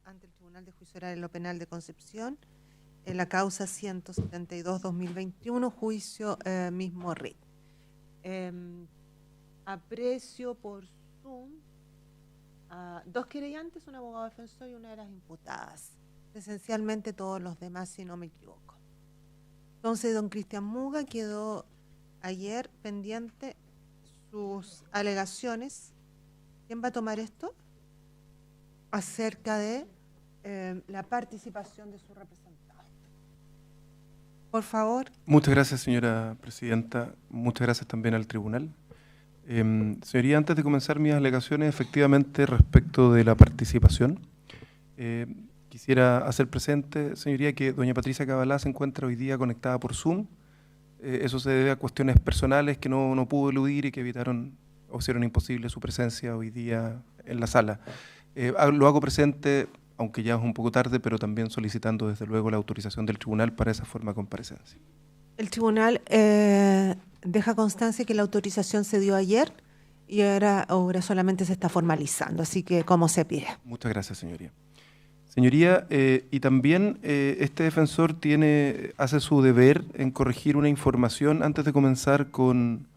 ante el Tribunal de Juicio Oral en lo Penal de Concepción en la causa 172-2021, juicio mismo RIT. Aprecio por Zoom a dos querellantes, un abogado defensor y una de las imputadas. Esencialmente todos los demás, si no me equivoco. Entonces, don Cristian Muga quedó ayer pendiente sus alegaciones. ¿Quién va a tomar esto? Acerca de la participación de su representante. Por favor. Muchas gracias, señora presidenta. Muchas gracias también al tribunal. Señoría, antes de comenzar mis alegaciones, efectivamente, respecto de la participación, quisiera hacer presente, señoría, que doña Patricia Cabalá se encuentra hoy día conectada por Zoom. Eso se debe a cuestiones personales que no pudo eludir y que evitaron o hicieron imposible su presencia hoy día en la sala. Lo hago presente, aunque ya es un poco tarde, pero también solicitando desde luego la autorización del tribunal para esa forma de comparecencia. El tribunal deja constancia que la autorización se dio ayer y ahora solamente se está formalizando, así que como se pide. Muchas gracias, señoría. Señoría, y también este defensor hace su deber en corregir una información antes de comenzar con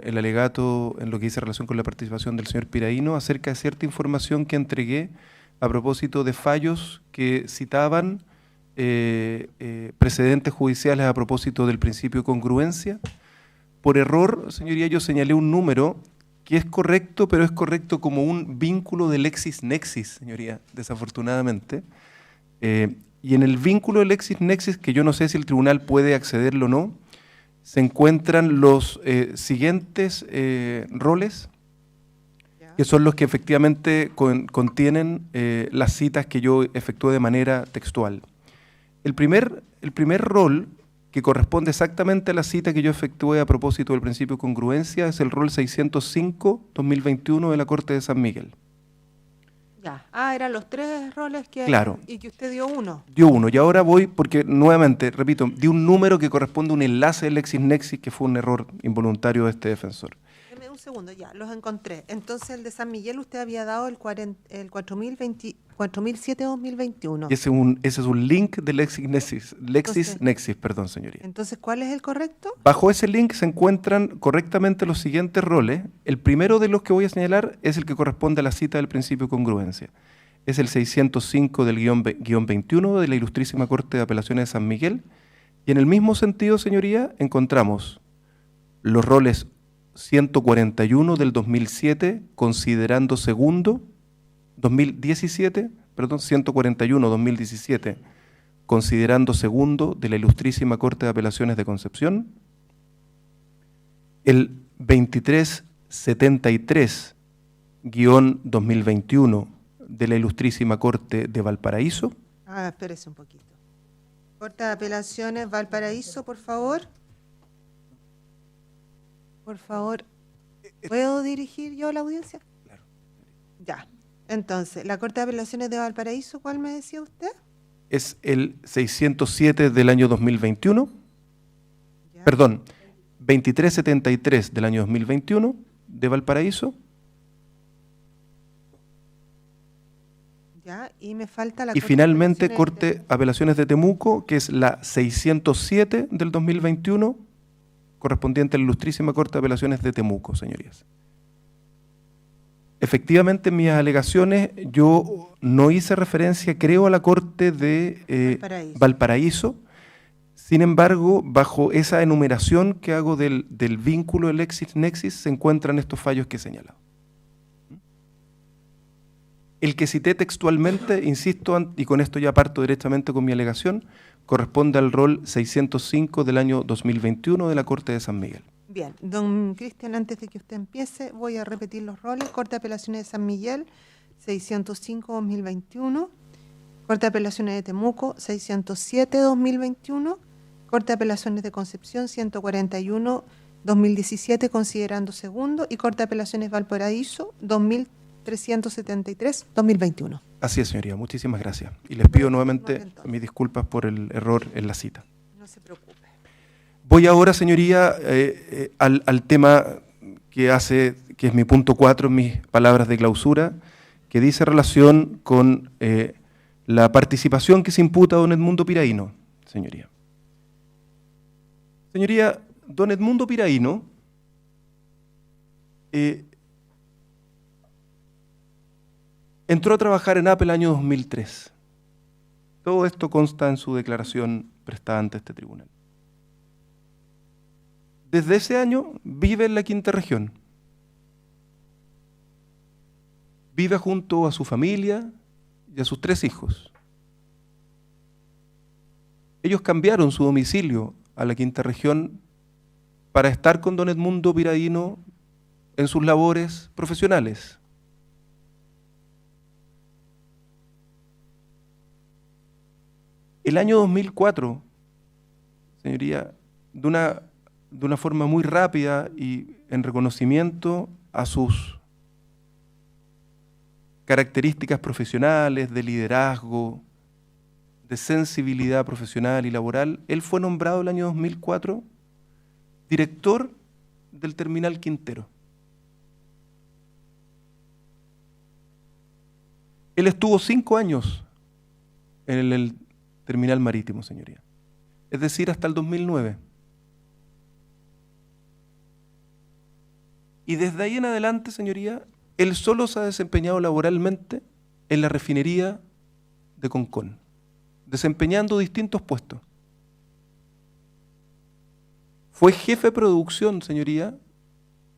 el alegato en lo que dice relación con la participación del señor Piraíno acerca de cierta información que entregué a propósito de fallos que citaban precedentes judiciales a propósito del principio de congruencia. Por error, señoría, yo señalé un número que es correcto, pero es correcto como un vínculo de LexisNexis, señoría, desafortunadamente. Y en el vínculo de LexisNexis, que yo no sé si el tribunal puede accederlo o no, se encuentran los siguientes roles, que son los que efectivamente contienen las citas que yo efectué de manera textual. El primer rol, que corresponde exactamente a la cita que yo efectué a propósito del principio de congruencia, es el rol 605-2021 de la Corte de San Miguel. Ya. Eran los tres roles que... Claro. Y que usted dio uno. Dio uno, y ahora voy, porque nuevamente, repito, di un número que corresponde a un enlace de LexisNexis, que fue un error involuntario de este defensor. Deme un segundo, ya, los encontré. Entonces, el de San Miguel usted había dado el 4007-2021. Y ese es un link de LexisNexis, perdón, señoría. Entonces, ¿cuál es el correcto? Bajo ese link se encuentran correctamente los siguientes roles. El primero de los que voy a señalar es el que corresponde a la cita del principio de congruencia. Es el 605 del guión 21 de la Ilustrísima Corte de Apelaciones de San Miguel. Y en el mismo sentido, señoría, encontramos los roles 141 del 2007, considerando segundo, 141-2017, considerando segundo de la Ilustrísima Corte de Apelaciones de Concepción, el 2373-2021 de la Ilustrísima Corte de Valparaíso. Espérese un poquito. Corte de Apelaciones Valparaíso, por favor. Por favor, ¿puedo dirigir yo la audiencia? Claro. Ya. Entonces, la Corte de Apelaciones de Valparaíso, ¿cuál me decía usted? Es el 607 del año 2021, Ya. perdón, 2373 del año 2021 de Valparaíso. Ya, y me falta la Y finalmente Corte de Apelaciones de Temuco, que es la 607 del 2021, correspondiente a la Ilustrísima Corte de Apelaciones de Temuco, señorías. Efectivamente, en mis alegaciones yo no hice referencia, creo, a la Corte de Valparaíso. Sin embargo, bajo esa enumeración que hago del vínculo de LexisNexis se encuentran estos fallos que he señalado. El que cité textualmente, insisto, y con esto ya parto directamente con mi alegación, corresponde al rol 605 del año 2021 de la Corte de San Miguel. Bien, don Cristian, antes de que usted empiece, voy a repetir los roles. Corte de Apelaciones de San Miguel, 605-2021. Corte de Apelaciones de Temuco, 607-2021. Corte de Apelaciones de Concepción, 141-2017, considerando segundo. Y Corte de Apelaciones Valparaíso, 2373-2021. Así es, señoría. Muchísimas gracias. Y les pido nuevamente mis disculpas por el error en la cita. No se preocupe. Voy ahora, señoría, al tema que es mi punto 4 en mis palabras de clausura, que dice relación con la participación que se imputa a don Edmundo Piraíno, señoría. Señoría, don Edmundo Piraíno entró a trabajar en Apple el año 2003. Todo esto consta en su declaración prestada ante este tribunal. Desde ese año vive en la Quinta Región. Vive junto a su familia y a sus 3 hijos. Ellos cambiaron su domicilio a la Quinta Región para estar con don Edmundo Piraíno en sus labores profesionales. El año 2004, señoría, de una forma muy rápida y en reconocimiento a sus características profesionales, de liderazgo, de sensibilidad profesional y laboral, él fue nombrado el año 2004 director del Terminal Quintero. Él estuvo 5 años en el Terminal Marítimo, señoría. Es decir, hasta el 2009. Y desde ahí en adelante, señoría, él solo se ha desempeñado laboralmente en la refinería de Concón, desempeñando distintos puestos. Fue jefe de producción, señoría,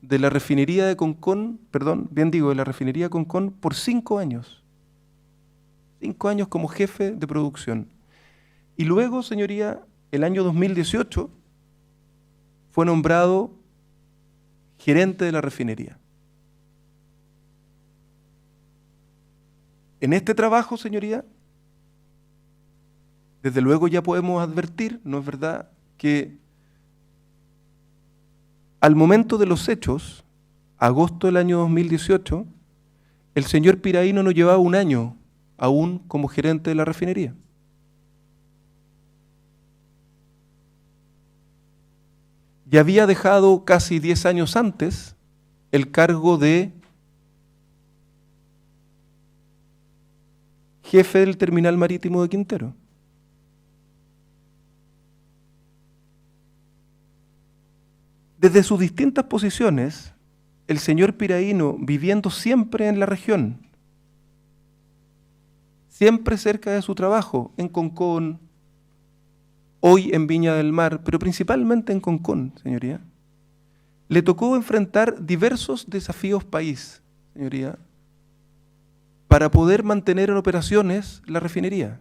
de la refinería de Concón, de la refinería de Concón por 5 años. 5 años como jefe de producción. Y luego, señoría, el año 2018 fue nombrado gerente de la refinería. En este trabajo, señoría, desde luego ya podemos advertir, ¿no es verdad?, que al momento de los hechos, agosto del año 2018, el señor Piraíno no llevaba 1 año aún como gerente de la refinería. Y había dejado casi 10 años antes el cargo de jefe del Terminal Marítimo de Quintero. Desde sus distintas posiciones, el señor Piraíno, viviendo siempre en la región, siempre cerca de su trabajo, en Concón, hoy en Viña del Mar, pero principalmente en Concón, señoría, le tocó enfrentar diversos desafíos país, señoría, para poder mantener en operaciones la refinería,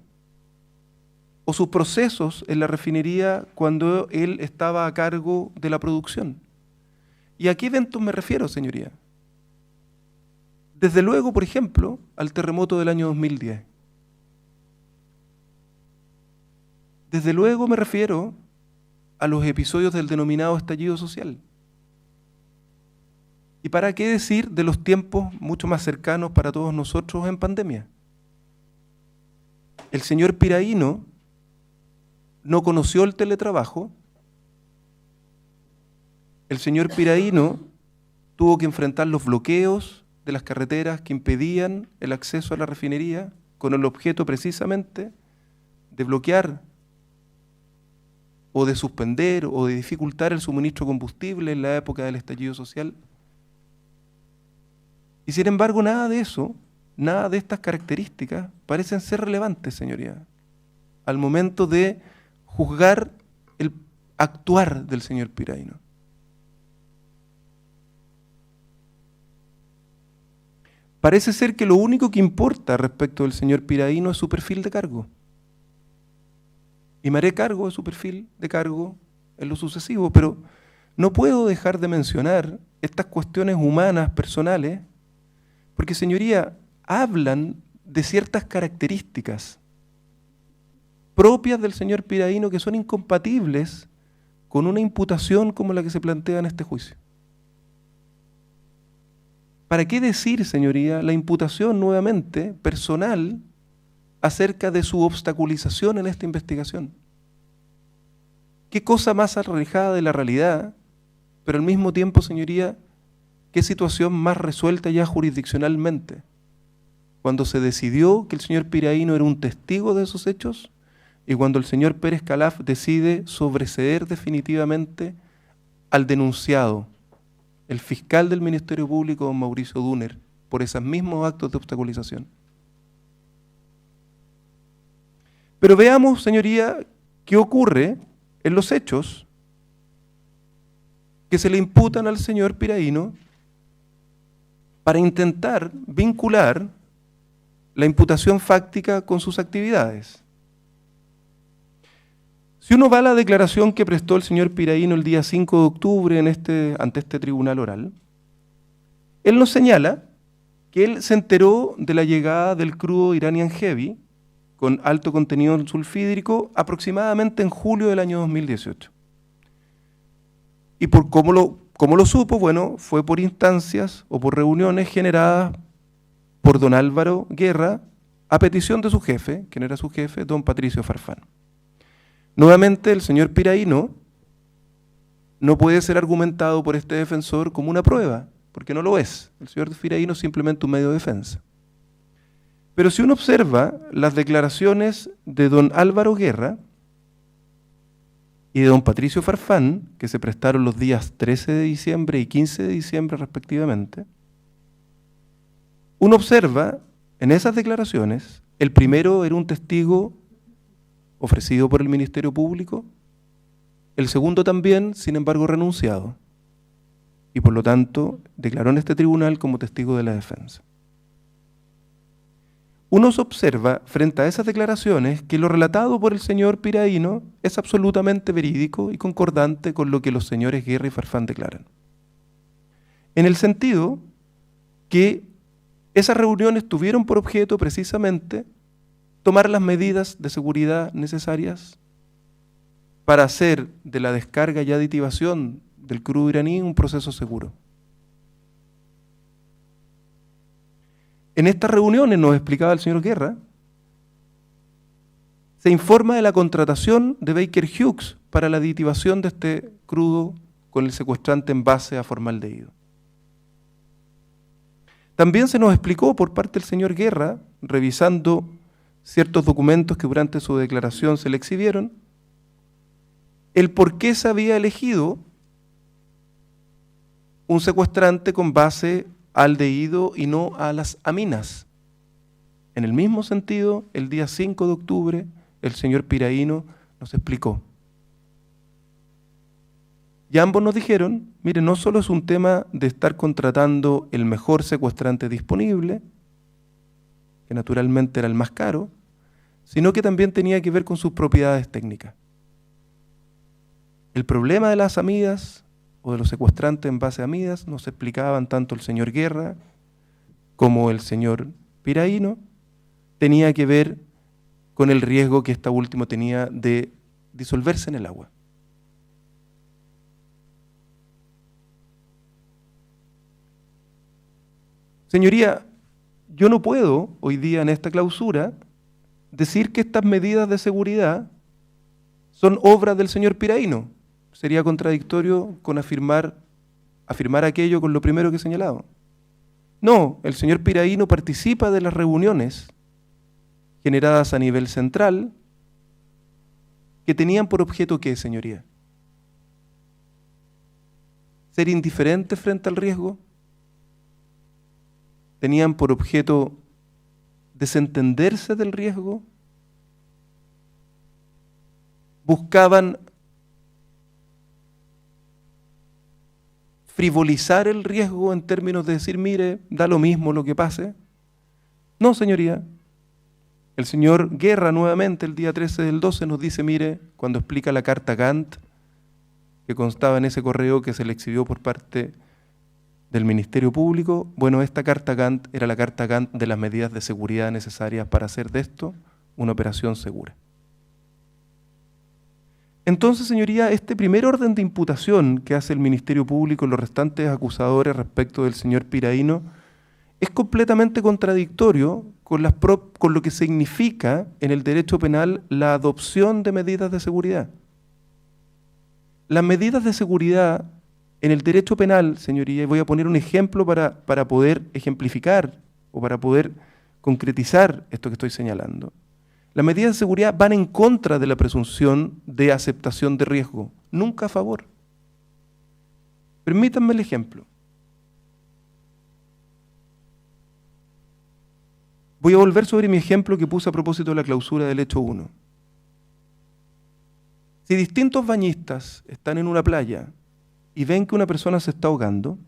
o sus procesos en la refinería cuando él estaba a cargo de la producción. ¿Y a qué eventos me refiero, señoría? Desde luego, por ejemplo, al terremoto del año 2010. Desde luego me refiero a los episodios del denominado estallido social. ¿Y para qué decir de los tiempos mucho más cercanos para todos nosotros en pandemia? El señor Piraíno no conoció el teletrabajo. El señor Piraíno tuvo que enfrentar los bloqueos de las carreteras que impedían el acceso a la refinería con el objeto precisamente de bloquear o de suspender o de dificultar el suministro de combustible en la época del estallido social. Y sin embargo, nada de eso, nada de estas características parecen ser relevantes, señoría, al momento de juzgar el actuar del señor Piraíno. Parece ser que lo único que importa respecto del señor Piraíno es su perfil de cargo. Y me haré cargo de su perfil de cargo en lo sucesivo, pero no puedo dejar de mencionar estas cuestiones humanas, personales, porque, señoría, hablan de ciertas características propias del señor Piraíno que son incompatibles con una imputación como la que se plantea en este juicio. ¿Para qué decir, señoría, la imputación nuevamente personal acerca de su obstaculización en esta investigación? ¿Qué cosa más alejada de la realidad, pero al mismo tiempo, señoría, qué situación más resuelta ya jurisdiccionalmente? cuando se decidió que el señor Piraíno era un testigo de esos hechos y cuando el señor Pérez Calaf decide sobreseer definitivamente al denunciado, el fiscal del Ministerio Público, don Mauricio Dúner, por esos mismos actos de obstaculización. Pero veamos, señoría, qué ocurre en los hechos que se le imputan al señor Piraíno para intentar vincular la imputación fáctica con sus actividades. Si uno va a la declaración que prestó el señor Piraíno el día 5 de octubre ante este tribunal oral, él nos señala que él se enteró de la llegada del crudo Iranian Heavy con alto contenido sulfídrico aproximadamente en julio del año 2018. ¿Y por cómo lo supo? Bueno, fue por instancias o por reuniones generadas por don Álvaro Guerra a petición de su jefe, quien era su jefe, don Patricio Farfán. Nuevamente, el señor Piraíno no puede ser argumentado por este defensor como una prueba, porque no lo es. El señor Piraíno es simplemente un medio de defensa. Pero si uno observa las declaraciones de don Álvaro Guerra y de don Patricio Farfán, que se prestaron los días 13 de diciembre y 15 de diciembre respectivamente, uno observa en esas declaraciones, el primero era un testigo ofrecido por el Ministerio Público, el segundo también, sin embargo, renunciado, y por lo tanto declaró en este tribunal como testigo de la defensa. Uno se observa frente a esas declaraciones que lo relatado por el señor Piraíno es absolutamente verídico y concordante con lo que los señores Guerra y Farfán declaran. En el sentido que esas reuniones tuvieron por objeto precisamente tomar las medidas de seguridad necesarias para hacer de la descarga y aditivación del crudo iraní un proceso seguro. En estas reuniones, nos explicaba el señor Guerra, se informa de la contratación de Baker Hughes para la aditivación de este crudo con el secuestrante en base a formaldehído. También se nos explicó por parte del señor Guerra, revisando ciertos documentos que durante su declaración se le exhibieron, el por qué se había elegido un secuestrante con base al aldehído y no a las aminas. En el mismo sentido, el día 5 de octubre, el señor Piraíno nos explicó. Y ambos nos dijeron, mire, no solo es un tema de estar contratando el mejor secuestrante disponible, que naturalmente era el más caro, sino que también tenía que ver con sus propiedades técnicas. El problema de las amidas o de los secuestrantes en base a amidas nos explicaban tanto el señor Guerra como el señor Piraíno, tenía que ver con el riesgo que esta última tenía de disolverse en el agua. Señoría, yo no puedo hoy día en esta clausura decir que estas medidas de seguridad son obras del señor Piraíno. Sería contradictorio con afirmar aquello con lo primero que he señalado. No, el señor Piraíno participa de las reuniones generadas a nivel central que tenían por objeto ¿qué, señoría? Ser indiferentes frente al riesgo. Tenían por objeto desentenderse del riesgo. Buscaban frivolizar el riesgo en términos de decir, mire, da lo mismo lo que pase. No, señoría. El señor Guerra nuevamente el día 13 del 12 nos dice, mire, cuando explica la carta Gantt, que constaba en ese correo que se le exhibió por parte del Ministerio Público, bueno, esta carta Gantt era la carta Gantt de las medidas de seguridad necesarias para hacer de esto una operación segura. Entonces, señoría, este primer orden de imputación que hace el Ministerio Público y los restantes acusadores respecto del señor Piraíno es completamente contradictorio con lo que significa en el derecho penal la adopción de medidas de seguridad. Las medidas de seguridad en el derecho penal, señoría, y voy a poner un ejemplo para poder ejemplificar o para poder concretizar esto que estoy señalando, las medidas de seguridad van en contra de la presunción de aceptación de riesgo, nunca a favor. Permítanme el ejemplo. Voy a volver sobre mi ejemplo que puse a propósito de la clausura del hecho 1. Si distintos bañistas están en una playa y ven que una persona se está ahogando,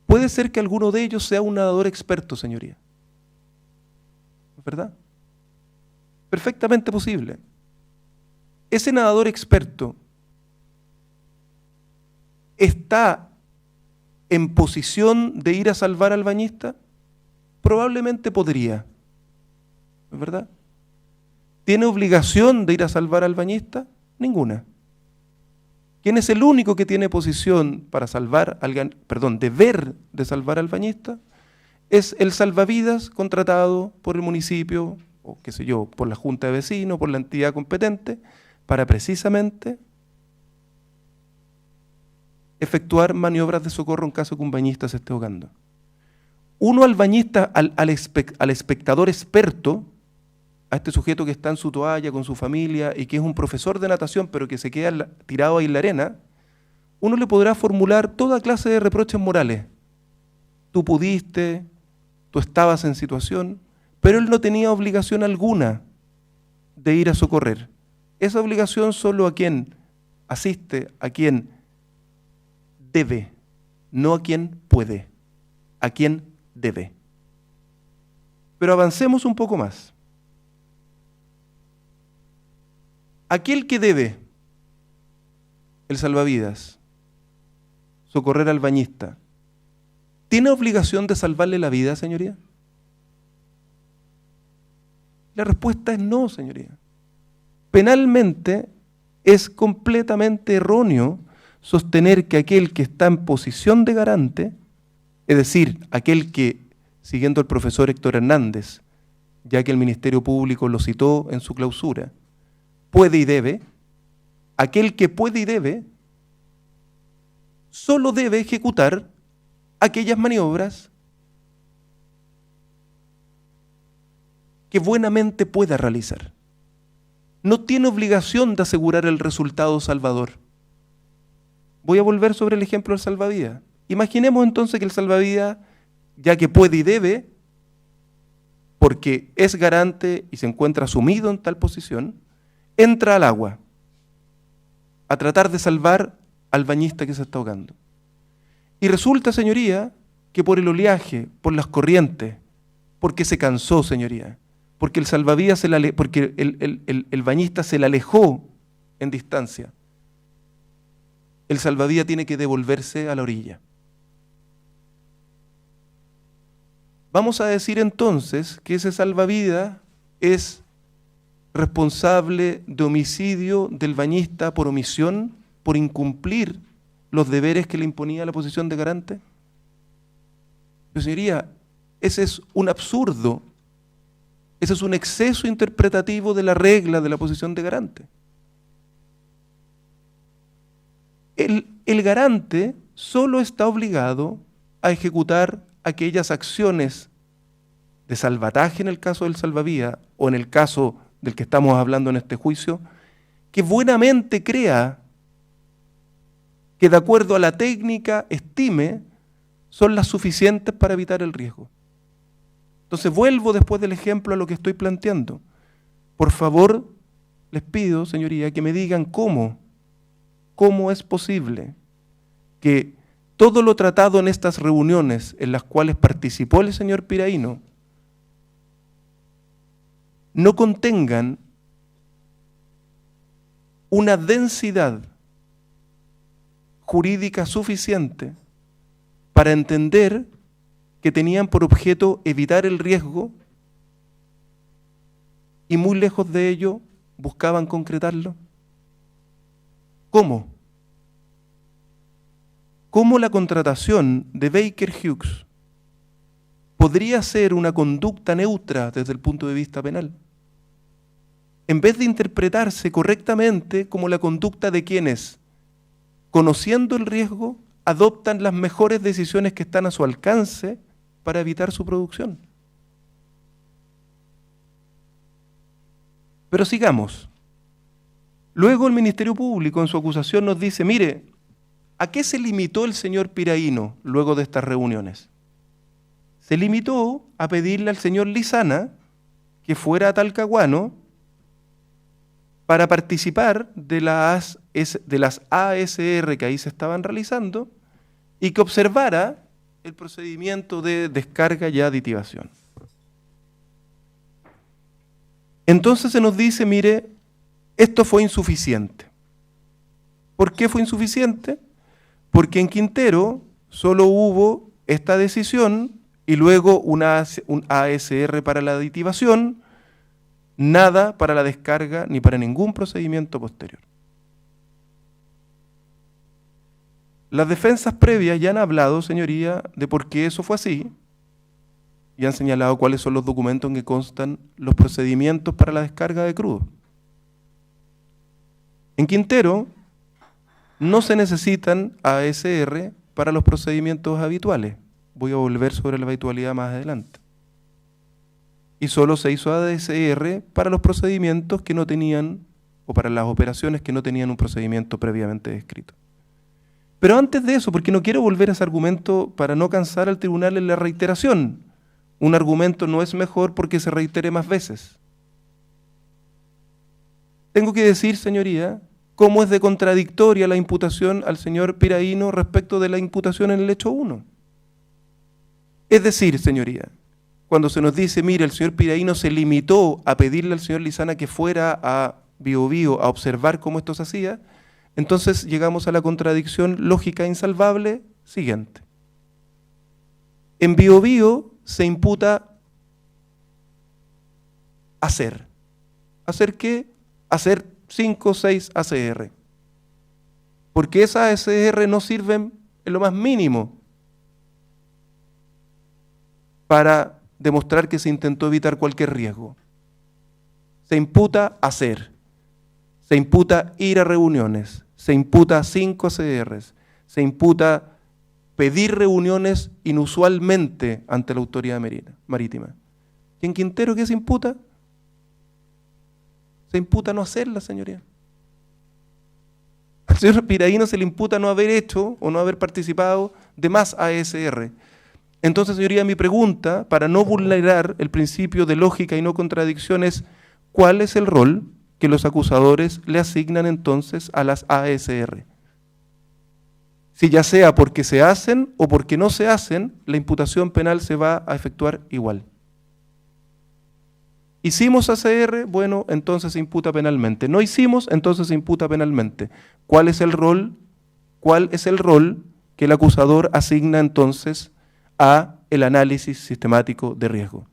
puede ser que alguno de ellos sea un nadador experto, señoría. ¿Verdad? Perfectamente posible. Ese nadador experto está en posición de ir a salvar al bañista. Probablemente podría, ¿verdad? ¿Tiene obligación de ir a salvar al bañista? Ninguna. ¿Quién es el único que tiene posición para salvar deber de salvar al bañista? Es el salvavidas contratado por el municipio, o qué sé yo, por la junta de vecinos, por la entidad competente, para precisamente efectuar maniobras de socorro en caso que un bañista se esté ahogando. Uno al bañista, al espectador experto, a este sujeto que está en su toalla con su familia y que es un profesor de natación pero que se queda tirado ahí en la arena, uno le podrá formular toda clase de reproches morales. Tú pudiste, tú estabas en situación, pero él no tenía obligación alguna de ir a socorrer. Esa obligación solo a quien asiste, a quien debe, no a quien puede, a quien debe. Pero avancemos un poco más. Aquel que debe, el salvavidas, socorrer al bañista, ¿tiene obligación de salvarle la vida, señoría? La respuesta es no, señoría. Penalmente es completamente erróneo sostener que aquel que está en posición de garante, es decir, aquel que, siguiendo al profesor Héctor Hernández, ya que el Ministerio Público lo citó en su clausura, puede y debe, aquel que puede y debe, solo debe ejecutar aquellas maniobras que buenamente pueda realizar. No tiene obligación de asegurar el resultado salvador. Voy a volver sobre el ejemplo del salvavidas. Imaginemos entonces que el salvavidas, ya que puede y debe, porque es garante y se encuentra sumido en tal posición, entra al agua a tratar de salvar al bañista que se está ahogando. Y resulta, señoría, que por el oleaje, por las corrientes, porque se cansó, señoría, porque el salvavidas porque el bañista se le alejó en distancia, el salvavidas tiene que devolverse a la orilla. Vamos a decir entonces que ese salvavidas es responsable de homicidio del bañista por omisión, por incumplir los deberes que le imponía la posición de garante. Pero señoría, ese es un absurdo, ese es un exceso interpretativo de la regla de la posición de garante. El garante solo está obligado a ejecutar aquellas acciones de salvataje en el caso del salvavidas o en el caso del que estamos hablando en este juicio, que buenamente crea que de acuerdo a la técnica estime son las suficientes para evitar el riesgo. Entonces vuelvo después del ejemplo a lo que estoy planteando. Por favor, les pido, señoría, que me digan cómo es posible que todo lo tratado en estas reuniones en las cuales participó el señor Piraíno no contengan una densidad jurídica suficiente para entender que tenían por objeto evitar el riesgo y muy lejos de ello buscaban concretarlo. ¿Cómo? ¿Cómo la contratación de Baker Hughes podría ser una conducta neutra desde el punto de vista penal? En vez de interpretarse correctamente como la conducta de quienes, conociendo el riesgo, adoptan las mejores decisiones que están a su alcance para evitar su producción. Pero sigamos. Luego el Ministerio Público en su acusación nos dice, mire, ¿a qué se limitó el señor Piraíno luego de estas reuniones? Se limitó a pedirle al señor Lizana que fuera a Talcahuano para participar de las ASR que ahí se estaban realizando y que observara el procedimiento de descarga y aditivación. Entonces se nos dice, mire, esto fue insuficiente. ¿Por qué fue insuficiente? Porque en Quintero solo hubo esta decisión y luego un ASR para la aditivación, nada para la descarga ni para ningún procedimiento posterior. Las defensas previas ya han hablado, señoría, de por qué eso fue así y han señalado cuáles son los documentos en que constan los procedimientos para la descarga de crudo. En Quintero no se necesitan ASR para los procedimientos habituales. Voy a volver sobre la habitualidad más adelante. Y solo se hizo ASR para los procedimientos que no tenían, o para las operaciones que no tenían un procedimiento previamente descrito. Pero antes de eso, porque no quiero volver a ese argumento para no cansar al tribunal en la reiteración. Un argumento no es mejor porque se reitere más veces. Tengo que decir, señoría, cómo es de contradictoria la imputación al señor Piraíno respecto de la imputación en el hecho 1. Es decir, señoría, cuando se nos dice, mire, el señor Piraíno se limitó a pedirle al señor Lizana que fuera a Biobío a observar cómo esto se hacía, entonces llegamos a la contradicción lógica insalvable siguiente. En Biobío se imputa hacer. ¿Hacer qué? Hacer 5 o 6 ASR. Porque esas ASR no sirven en lo más mínimo para demostrar que se intentó evitar cualquier riesgo. Se imputa hacer, se imputa ir a reuniones, se imputa 5 ASRs, se imputa pedir reuniones inusualmente ante la autoridad marítima. ¿Y en Quintero qué se imputa? Se imputa no hacerla, señoría. Al señor Piraíno se le imputa no haber hecho o no haber participado de más ASR. Entonces, señoría, mi pregunta, para no vulnerar el principio de lógica y no contradicción, es ¿cuál es el rol que los acusadores le asignan entonces a las ASR? Si ya sea porque se hacen o porque no se hacen, la imputación penal se va a efectuar igual. ¿Hicimos ASR? Bueno, entonces se imputa penalmente. ¿No hicimos? Entonces se imputa penalmente. ¿Cuál es el rol? ¿Cuál es el rol que el acusador asigna entonces a el análisis sistemático de riesgo?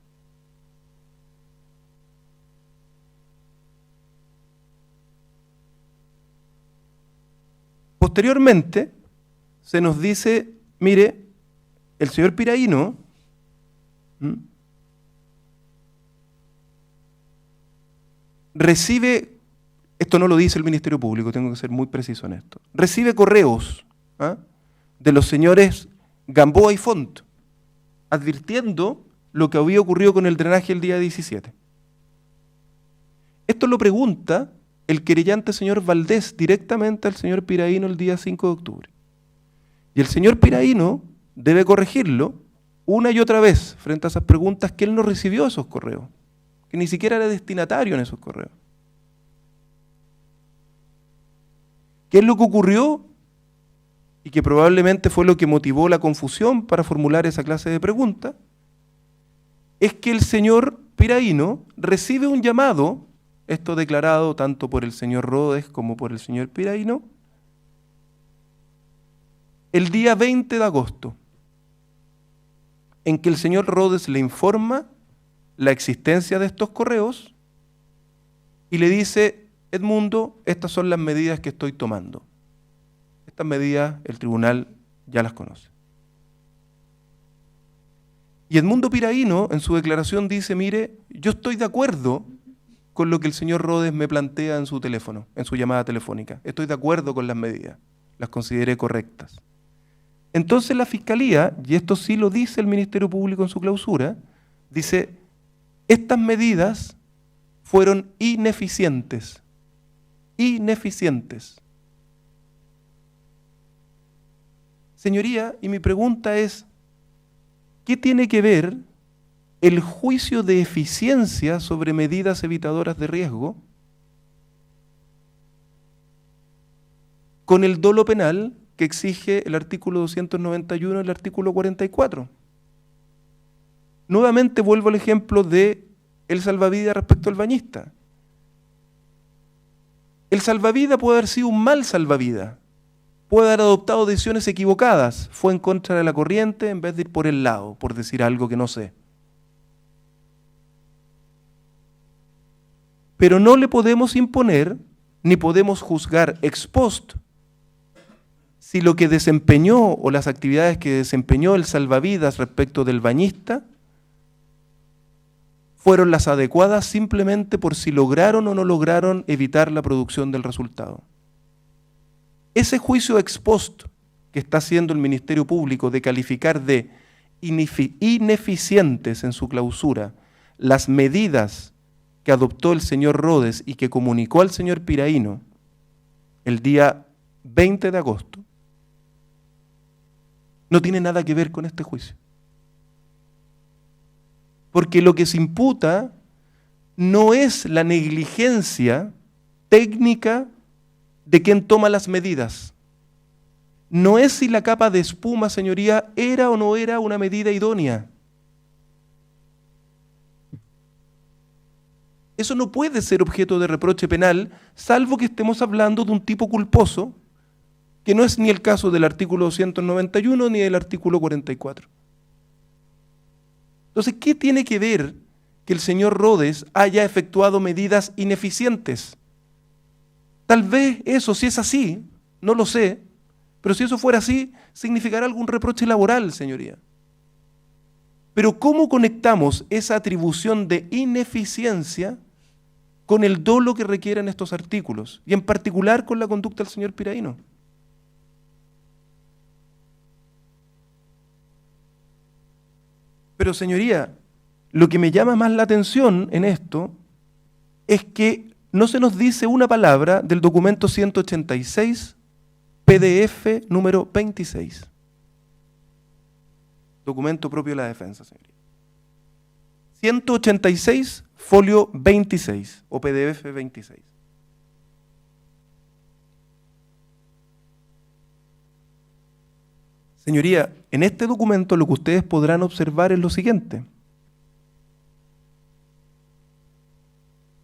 Posteriormente, se nos dice, mire, el señor Piraíno recibe, esto no lo dice el Ministerio Público, tengo que ser muy preciso en esto, recibe correos de los señores Gamboa y Font, advirtiendo lo que había ocurrido con el drenaje el día 17. Esto lo pregunta el querellante señor Valdés directamente al señor Piraíno el día 5 de octubre. Y el señor Piraíno debe corregirlo una y otra vez frente a esas preguntas que él no recibió esos correos, que ni siquiera era destinatario en esos correos. ¿Qué es lo que ocurrió? Y que probablemente fue lo que motivó la confusión para formular esa clase de preguntas, es que el señor Piraíno recibe un llamado, esto declarado tanto por el señor Rodes como por el señor Piraíno, el día 20 de agosto, en que el señor Rodes le informa la existencia de estos correos y le dice, Edmundo, estas son las medidas que estoy tomando. Estas medidas el tribunal ya las conoce. Y Edmundo Piraíno en su declaración dice, mire, yo estoy de acuerdo con lo que el señor Rodes me plantea en su teléfono, en su llamada telefónica. Estoy de acuerdo con las medidas, las consideré correctas. Entonces la Fiscalía, y esto sí lo dice el Ministerio Público en su clausura, dice, estas medidas fueron ineficientes. Ineficientes. Señoría, y mi pregunta es, ¿qué tiene que ver el juicio de eficiencia sobre medidas evitadoras de riesgo con el dolo penal que exige el artículo 291 y el artículo 44? Nuevamente vuelvo al ejemplo de el salvavidas respecto al bañista. El salvavidas puede haber sido un mal salvavidas, puede haber adoptado decisiones equivocadas, fue en contra de la corriente en vez de ir por el lado, por decir algo que no sé. Pero no le podemos imponer, ni podemos juzgar ex post, si lo que desempeñó o las actividades que desempeñó el salvavidas respecto del bañista fueron las adecuadas simplemente por si lograron o no lograron evitar la producción del resultado. Ese juicio ex post que está haciendo el Ministerio Público de calificar de ineficientes en su clausura las medidas que adoptó el señor Rhodes y que comunicó al señor Piraíno el día 20 de agosto, no tiene nada que ver con este juicio. Porque lo que se imputa no es la negligencia técnica de quien toma las medidas. No es si la capa de espuma, señoría, era o no era una medida idónea. Eso no puede ser objeto de reproche penal, salvo que estemos hablando de un tipo culposo, que no es ni el caso del artículo 291 ni del artículo 44. Entonces, ¿qué tiene que ver que el señor Rhodes haya efectuado medidas ineficientes? Tal vez eso, si es así, no lo sé, pero si eso fuera así, significará algún reproche laboral, señoría. Pero ¿cómo conectamos esa atribución de ineficiencia con el dolo que requieren estos artículos? Y en particular con la conducta del señor Piraíno. Pero señoría, lo que me llama más la atención en esto es que no se nos dice una palabra del documento 186, PDF número 26. Documento propio de la defensa, señoría. 186, folio 26, o PDF 26. Señoría, en este documento lo que ustedes podrán observar es lo siguiente.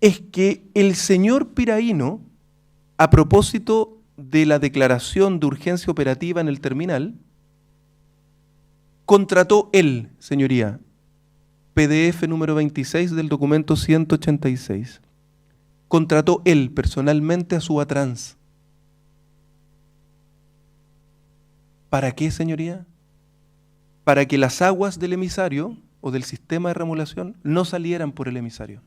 Es que el señor Piraíno, a propósito de la declaración de urgencia operativa en el terminal, contrató él, señoría, PDF número 26 del documento 186, contrató él personalmente a Subatrans. ¿Para qué, señoría? Para que las aguas del emisario o del sistema de remulación no salieran por el emisario,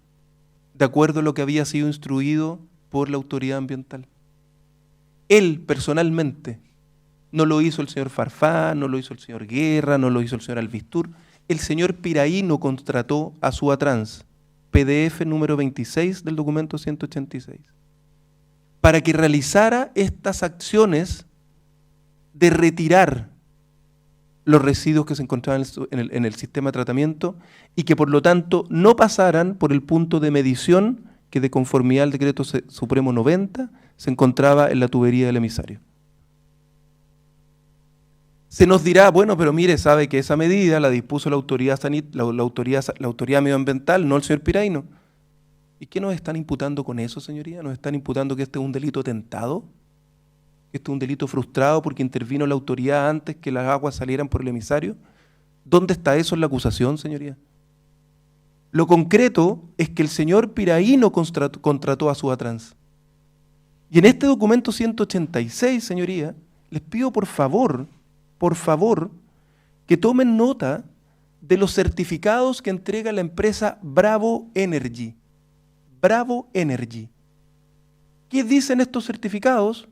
de acuerdo a lo que había sido instruido por la autoridad ambiental. Él personalmente, no lo hizo el señor Farfán, no lo hizo el señor Guerra, no lo hizo el señor Albistur, el señor Piraíno contrató a Subatrans, PDF número 26 del documento 186, para que realizara estas acciones de retirar los residuos que se encontraban en el sistema de tratamiento y que por lo tanto no pasaran por el punto de medición que de conformidad al decreto supremo 90 se encontraba en la tubería del emisario. Se nos dirá, bueno, pero mire, sabe que esa medida la dispuso la autoridad medioambiental, no el señor Piraíno. ¿Y qué nos están imputando con eso, señoría? ¿Nos están imputando que este es un delito tentado? ¿Esto es un delito frustrado porque intervino la autoridad antes que las aguas salieran por el emisario? ¿Dónde está eso en la acusación, señoría? Lo concreto es que el señor Piraíno contrató a Subatrans. Y en este documento 186, señoría, les pido por favor, que tomen nota de los certificados que entrega la empresa Bravo Energy. Bravo Energy. ¿Qué dicen estos certificados?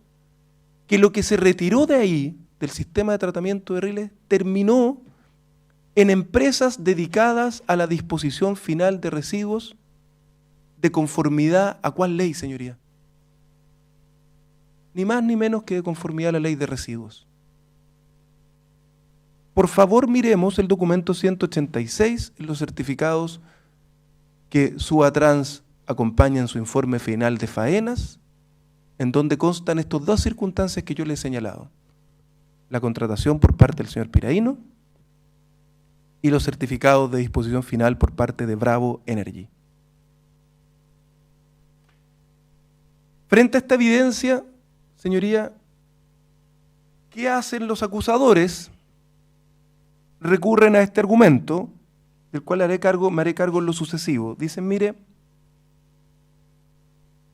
Que lo que se retiró de ahí, del sistema de tratamiento de riles, terminó en empresas dedicadas a la disposición final de residuos ¿De conformidad a cuál ley, señoría? Ni más ni menos que de conformidad a la ley de residuos. Por favor, miremos el documento 186 en los certificados que Suatrans acompaña en su informe final de faenas, en donde constan estas dos circunstancias que yo le he señalado. La contratación por parte del señor Piraíno y los certificados de disposición final por parte de Bravo Energy. Frente a esta evidencia, señoría, ¿qué hacen los acusadores? Recurren a este argumento, del cual me haré cargo en lo sucesivo. Dicen, mire,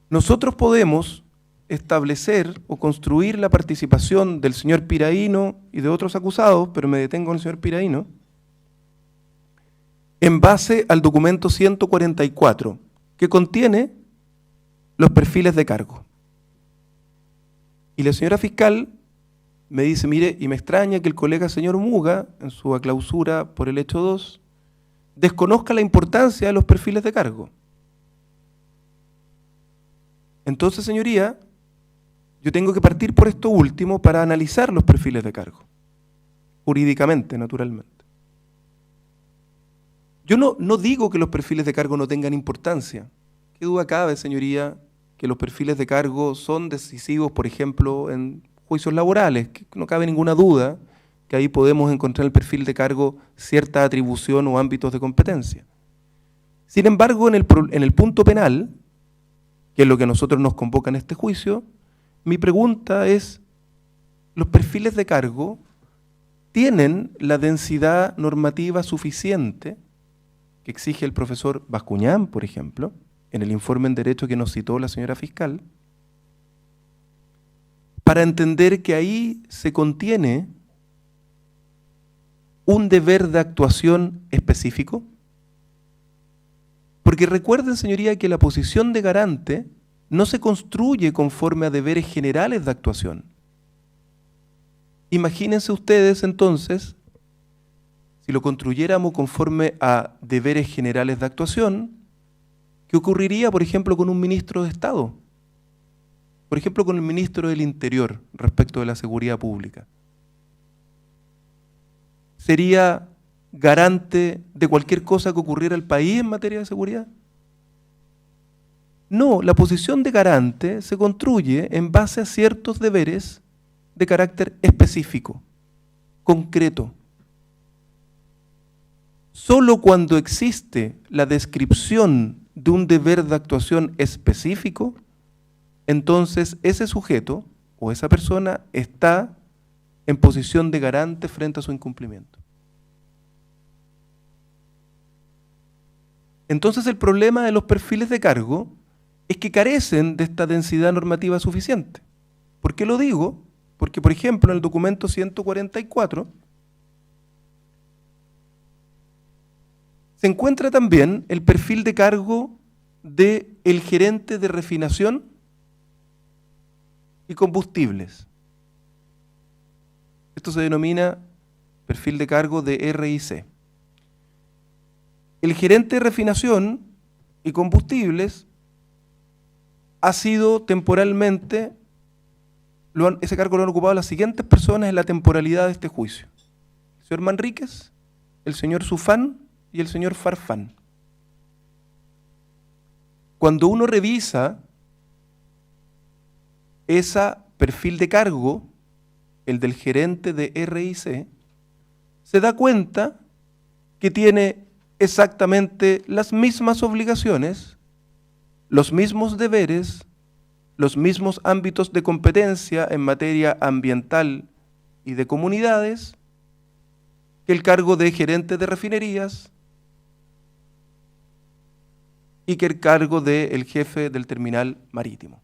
nosotros podemos establecer o construir la participación del señor Piraíno y de otros acusados, pero me detengo en el señor Piraíno, en base al documento 144, que contiene los perfiles de cargo. Y la señora fiscal me dice, mire, y me extraña que el colega señor Muga, en su clausura por el hecho 2, desconozca la importancia de los perfiles de cargo. Entonces, señoría, yo tengo que partir por esto último para analizar los perfiles de cargo, jurídicamente, naturalmente. Yo no digo que los perfiles de cargo no tengan importancia. ¿Qué duda cabe, señoría, que los perfiles de cargo son decisivos, por ejemplo, en juicios laborales? Que no cabe ninguna duda que ahí podemos encontrar en el perfil de cargo cierta atribución o ámbitos de competencia. Sin embargo, en el punto penal, que es lo que a nosotros nos convoca en este juicio, mi pregunta es, ¿los perfiles de cargo tienen la densidad normativa suficiente que exige el profesor Bascuñán, por ejemplo, en el informe en derecho que nos citó la señora fiscal, para entender que ahí se contiene un deber de actuación específico? Porque recuerden, señoría, que la posición de garante no se construye conforme a deberes generales de actuación. Imagínense ustedes entonces, si lo construyéramos conforme a deberes generales de actuación, ¿qué ocurriría, por ejemplo, con un ministro de Estado? Por ejemplo, con el ministro del Interior respecto de la seguridad pública. ¿Sería garante de cualquier cosa que ocurriera en el país en materia de seguridad? No, la posición de garante se construye en base a ciertos deberes de carácter específico, concreto. Solo cuando existe la descripción de un deber de actuación específico, entonces ese sujeto o esa persona está en posición de garante frente a su incumplimiento. Entonces el problema de los perfiles de cargo es que carecen de esta densidad normativa suficiente. ¿Por qué lo digo? Porque, por ejemplo, en el documento 144 se encuentra también el perfil de cargo del gerente de refinación y combustibles. Esto se denomina perfil de cargo de RIC. El gerente de refinación y combustibles ha sido temporalmente, ese cargo lo han ocupado las siguientes personas en la temporalidad de este juicio: el señor Manríquez, el señor Sufán y el señor Farfán. Cuando uno revisa ese perfil de cargo, el del gerente de RIC, se da cuenta que tiene exactamente las mismas obligaciones, los mismos deberes, los mismos ámbitos de competencia en materia ambiental y de comunidades que el cargo de gerente de refinerías y que el cargo del jefe del terminal marítimo.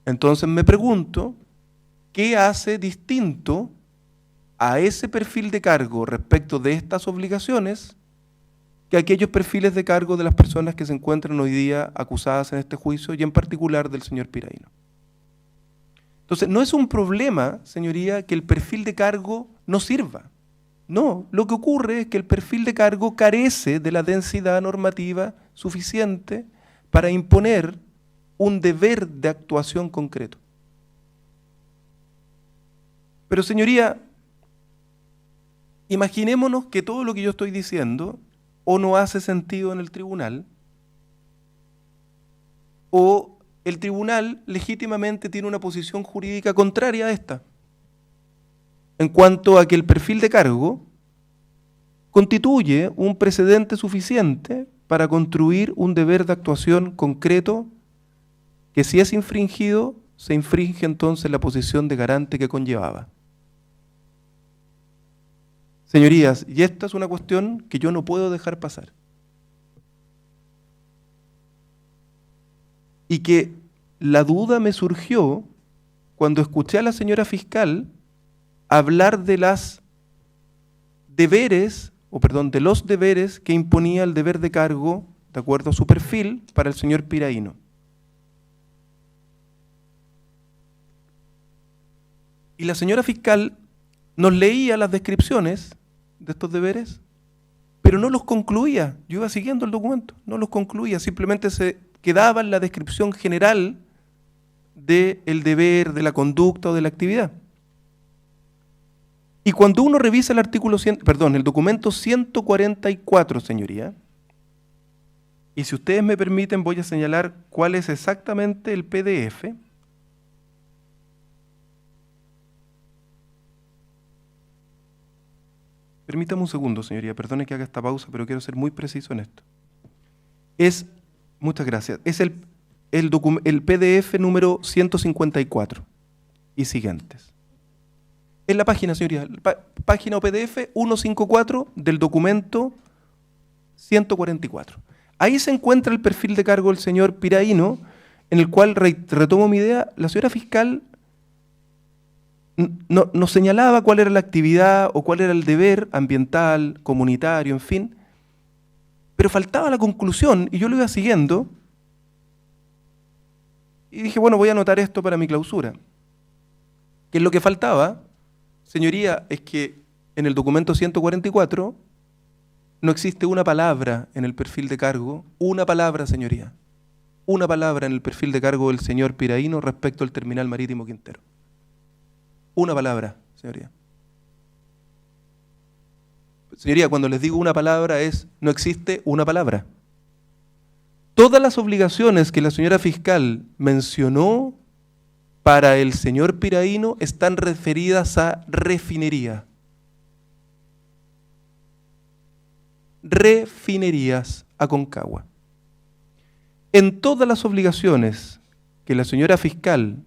Entonces me pregunto, ¿qué hace distinto a ese perfil de cargo respecto de estas obligaciones que aquellos perfiles de cargo de las personas que se encuentran hoy día acusadas en este juicio y en particular del señor Piraíno? Entonces, no es un problema, señoría, que el perfil de cargo no sirva. No, lo que ocurre es que el perfil de cargo carece de la densidad normativa suficiente para imponer un deber de actuación concreto. Pero señoría, imaginémonos que todo lo que yo estoy diciendo o no hace sentido en el tribunal, o el tribunal legítimamente tiene una posición jurídica contraria a esta, en cuanto a que el perfil de cargo constituye un precedente suficiente para construir un deber de actuación concreto que, si es infringido, se infringe entonces la posición de garante que conllevaba. Señorías, y esta es una cuestión que yo no puedo dejar pasar. Y que la duda me surgió cuando escuché a la señora fiscal hablar de los deberes que imponía el deber de cargo, de acuerdo a su perfil, para el señor Piraíno. Y la señora fiscal nos leía las descripciones de estos deberes, pero no los concluía. Yo iba siguiendo el documento, no los concluía, simplemente se quedaba en la descripción general del deber, de la conducta o de la actividad. Y cuando uno revisa el documento 144, señoría, y si ustedes me permiten voy a señalar cuál es exactamente el PDF. Permítame un segundo, señoría, perdone que haga esta pausa, pero quiero ser muy preciso en esto. Muchas gracias, es el PDF número 154 y siguientes. En la página, señoría, página o PDF 154 del documento 144. Ahí se encuentra el perfil de cargo del señor Piraíno, en el cual, retomo mi idea, la señora fiscal no señalaba cuál era la actividad o cuál era el deber ambiental, comunitario, en fin, pero faltaba la conclusión y yo lo iba siguiendo y dije, bueno, voy a anotar esto para mi clausura. ¿Qué es lo que faltaba? Señoría, es que en el documento 144 no existe una palabra en el perfil de cargo, una palabra, señoría, una palabra en el perfil de cargo del señor Piraíno respecto al terminal marítimo Quintero. Una palabra, señoría. Señoría, cuando les digo una palabra no existe una palabra. Todas las obligaciones que la señora fiscal mencionó para el señor Piraíno están referidas a refinería. Refinerías Aconcagua. En todas las obligaciones que la señora fiscal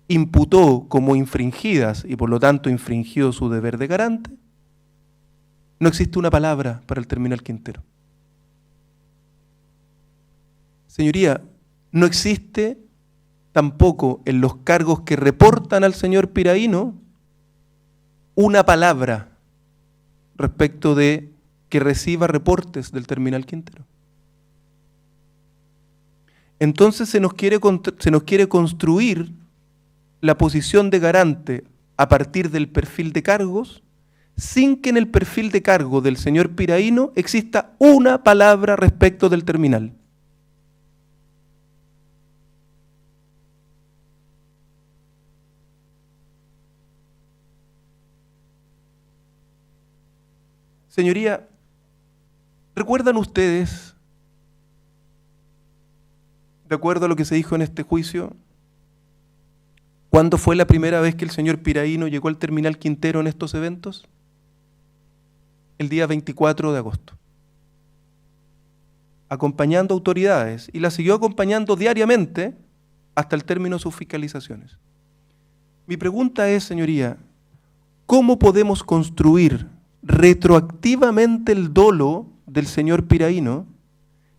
imputó como infringidas y por lo tanto infringió su deber de garante, no existe una palabra para el terminal Quintero. Señoría, no existe tampoco en los cargos que reportan al señor Piraíno una palabra respecto de que reciba reportes del terminal Quintero. Entonces se nos quiere construir la posición de garante a partir del perfil de cargos, sin que en el perfil de cargo del señor Piraíno exista una palabra respecto del terminal. Señoría, ¿recuerdan ustedes, de acuerdo a lo que se dijo en este juicio, cuándo fue la primera vez que el señor Piraíno llegó al terminal Quintero en estos eventos? El día 24 de agosto. Acompañando autoridades, y la siguió acompañando diariamente hasta el término de sus fiscalizaciones. Mi pregunta es, señoría, ¿cómo podemos construir retroactivamente el dolo del señor Piraíno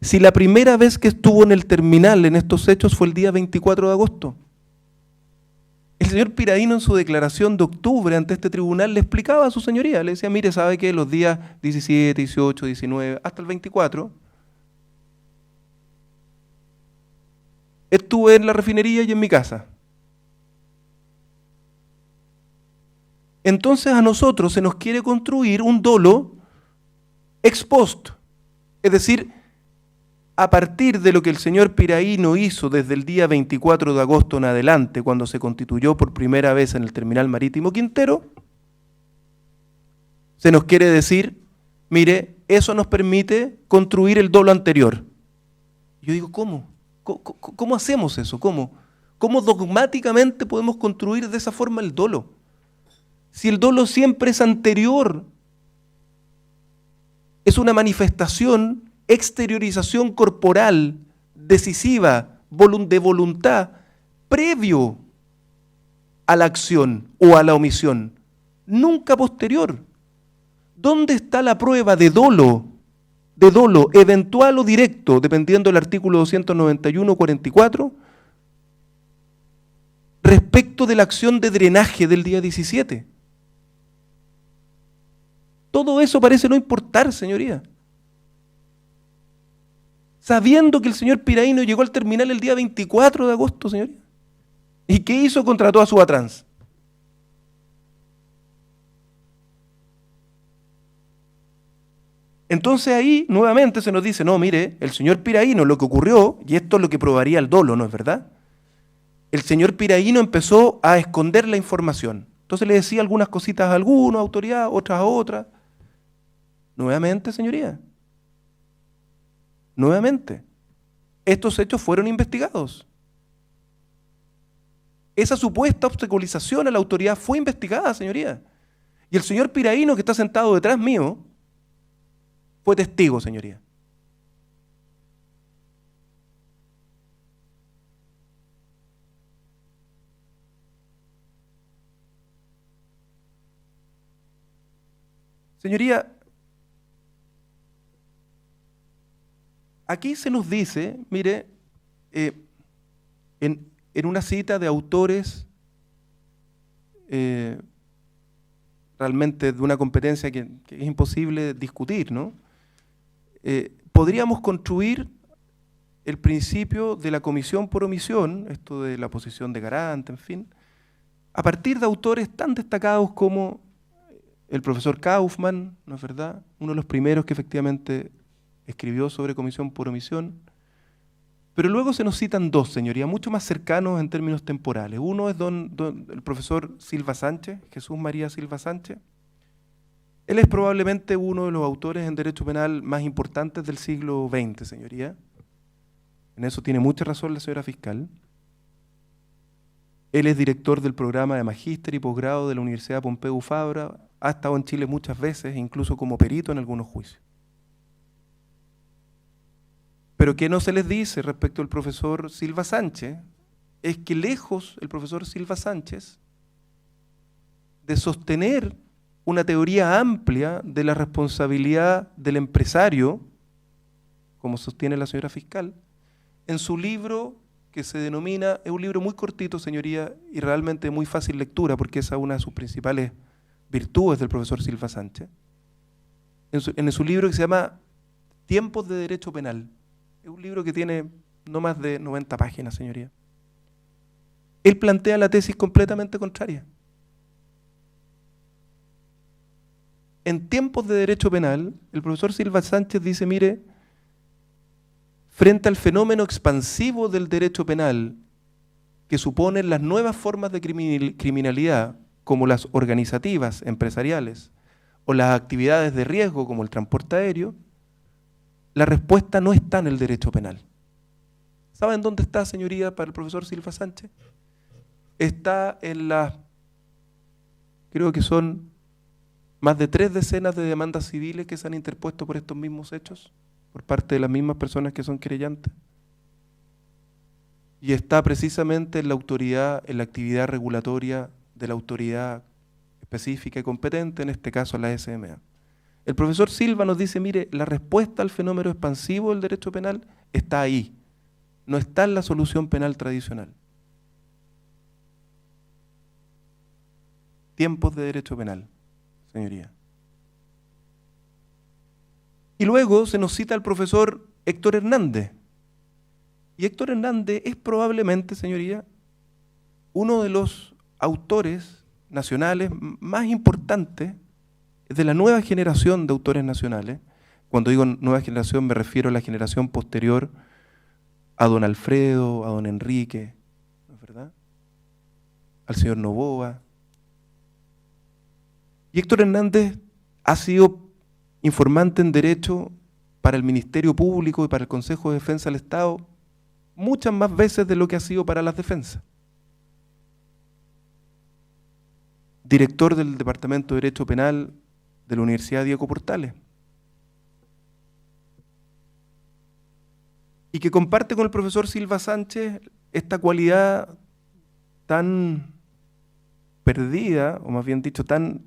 si la primera vez que estuvo en el terminal en estos hechos fue el día 24 de agosto? El señor Piraíno en su declaración de octubre ante este tribunal le explicaba a su señoría, le decía, mire, ¿sabe qué? Los días 17, 18, 19, hasta el 24, estuve en la refinería y en mi casa. Entonces a nosotros se nos quiere construir un dolo ex post, Es decir, a partir de lo que el señor Piraíno hizo desde el día 24 de agosto en adelante, cuando se constituyó por primera vez en el terminal marítimo Quintero, se nos quiere decir, mire, eso nos permite construir el dolo anterior. Yo digo, ¿cómo? ¿Cómo hacemos eso? ¿Cómo dogmáticamente podemos construir de esa forma el dolo? Si el dolo siempre es anterior, es una manifestación, exteriorización corporal, decisiva, de voluntad, previo a la acción o a la omisión, nunca posterior. ¿Dónde está la prueba de dolo, eventual o directo, dependiendo del artículo 291-44, respecto de la acción de drenaje del día 17? Todo eso parece no importar, señoría. Sabiendo que el señor Piraíno llegó al terminal el día 24 de agosto, señoría. ¿Y qué hizo? Contrató a Subatrans. Entonces ahí nuevamente se nos dice, no, mire, el señor Piraíno, lo que ocurrió, y esto es lo que probaría el dolo, ¿no es verdad? El señor Piraíno empezó a esconder la información. Entonces le decía algunas cositas a algunos, autoridad, otras a otras. Nuevamente, señoría. Nuevamente. Estos hechos fueron investigados. Esa supuesta obstaculización a la autoridad fue investigada, señoría. Y el señor Piraíno, que está sentado detrás mío, fue testigo, señoría. Señoría, aquí se nos dice, mire, en una cita de autores realmente de una competencia que es imposible discutir, ¿no? Podríamos construir el principio de la comisión por omisión, esto de la posición de garante, en fin, a partir de autores tan destacados como el profesor Kaufmann, ¿no es verdad? Uno de los primeros que efectivamente escribió sobre comisión por omisión. Pero luego se nos citan dos, señoría, mucho más cercanos en términos temporales. Uno es el profesor Silva Sánchez, Jesús María Silva Sánchez. Él es probablemente uno de los autores en derecho penal más importantes del siglo XX, señoría. En eso tiene mucha razón la señora fiscal. Él es director del programa de magíster y posgrado de la Universidad Pompeu Fabra. Ha estado en Chile muchas veces, incluso como perito en algunos juicios. Pero ¿qué no se les dice respecto al profesor Silva Sánchez? Es que lejos el profesor Silva Sánchez de sostener una teoría amplia de la responsabilidad del empresario, como sostiene la señora fiscal, en su libro que se denomina, es un libro muy cortito, señoría, y realmente muy fácil lectura, porque esa es una de sus principales virtudes del profesor Silva Sánchez, en su libro que se llama Tiempos de Derecho Penal. Es un libro que tiene no más de 90 páginas, señoría. Él plantea la tesis completamente contraria. En Tiempos de Derecho Penal, el profesor Silva Sánchez dice, mire, frente al fenómeno expansivo del derecho penal que suponen las nuevas formas de criminalidad, como las organizativas, empresariales, o las actividades de riesgo, como el transporte aéreo, la respuesta no está en el derecho penal. ¿Saben dónde está, señoría, para el profesor Silva Sánchez? Está en creo que son más de 3 decenas de demandas civiles que se han interpuesto por estos mismos hechos, por parte de las mismas personas que son querellantes. Y está precisamente en la autoridad, en la actividad regulatoria de la autoridad específica y competente, en este caso la SMA. El profesor Silva nos dice, mire, la respuesta al fenómeno expansivo del derecho penal está ahí, no está en la solución penal tradicional. Tiempos de derecho penal, señoría. Y luego se nos cita al profesor Héctor Hernández. Y Héctor Hernández es probablemente, señoría, uno de los autores nacionales más importantes de la nueva generación de autores nacionales, Cuando digo nueva generación me refiero a la generación posterior a don Alfredo, a don Enrique, ¿no es verdad? Al señor Novoa. Y Héctor Hernández ha sido informante en Derecho para el Ministerio Público y para el Consejo de Defensa del Estado muchas más veces de lo que ha sido para las defensas. Director del Departamento de Derecho Penal de la Universidad Diego Portales. Y que comparte con el profesor Silva Sánchez esta cualidad tan perdida, o más bien dicho, tan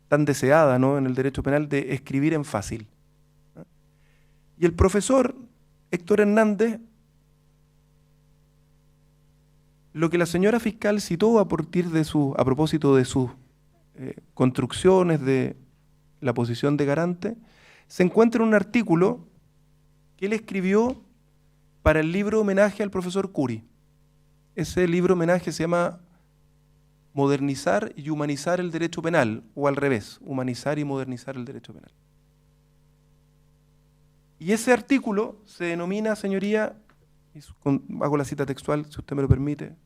deseada, ¿no?, en el derecho penal, de escribir en fácil. Y el profesor Héctor Hernández, lo que la señora fiscal citó a propósito de sus construcciones de la posición de garante, se encuentra en un artículo que él escribió para el libro homenaje al profesor Curi. Ese libro homenaje se llama Modernizar y humanizar el derecho penal, o al revés, humanizar y modernizar el derecho penal. Y ese artículo se denomina, señoría, hago la cita textual, si usted me lo permite,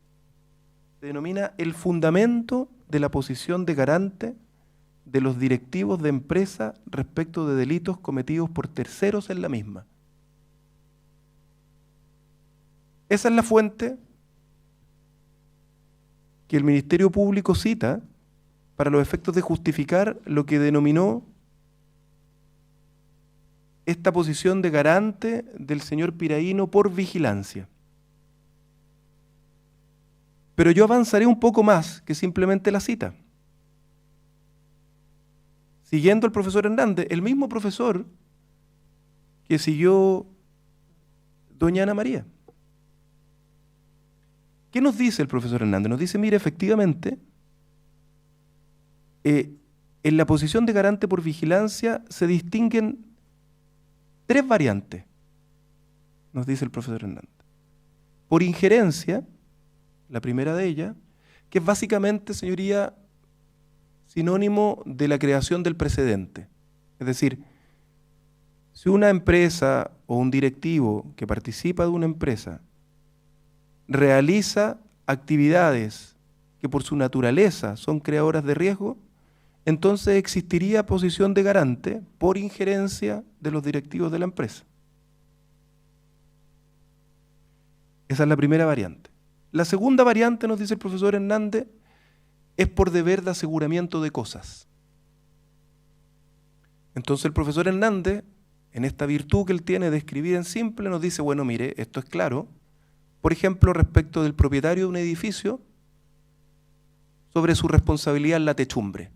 se denomina el fundamento de la posición de garante de los directivos de empresa respecto de delitos cometidos por terceros en la misma. Esa es la fuente que el Ministerio Público cita para los efectos de justificar lo que denominó esta posición de garante del señor Piraíno por vigilancia. Pero yo avanzaré un poco más que simplemente la cita. Siguiendo al profesor Hernández, el mismo profesor que siguió doña Ana María. ¿Qué nos dice el profesor Hernández? Nos dice, mire, efectivamente, en la posición de garante por vigilancia se distinguen 3 variantes, nos dice el profesor Hernández. Por injerencia, la primera de ellas, que es básicamente, señoría, sinónimo de la creación del precedente. Es decir, si una empresa o un directivo que participa de una empresa realiza actividades que por su naturaleza son creadoras de riesgo, entonces existiría posición de garante por injerencia de los directivos de la empresa. Esa es la primera variante. La segunda variante, nos dice el profesor Hernández, es por deber de aseguramiento de cosas. Entonces el profesor Hernández, en esta virtud que él tiene de escribir en simple, nos dice, bueno, mire, esto es claro. Por ejemplo, respecto del propietario de un edificio, sobre su responsabilidad en la techumbre.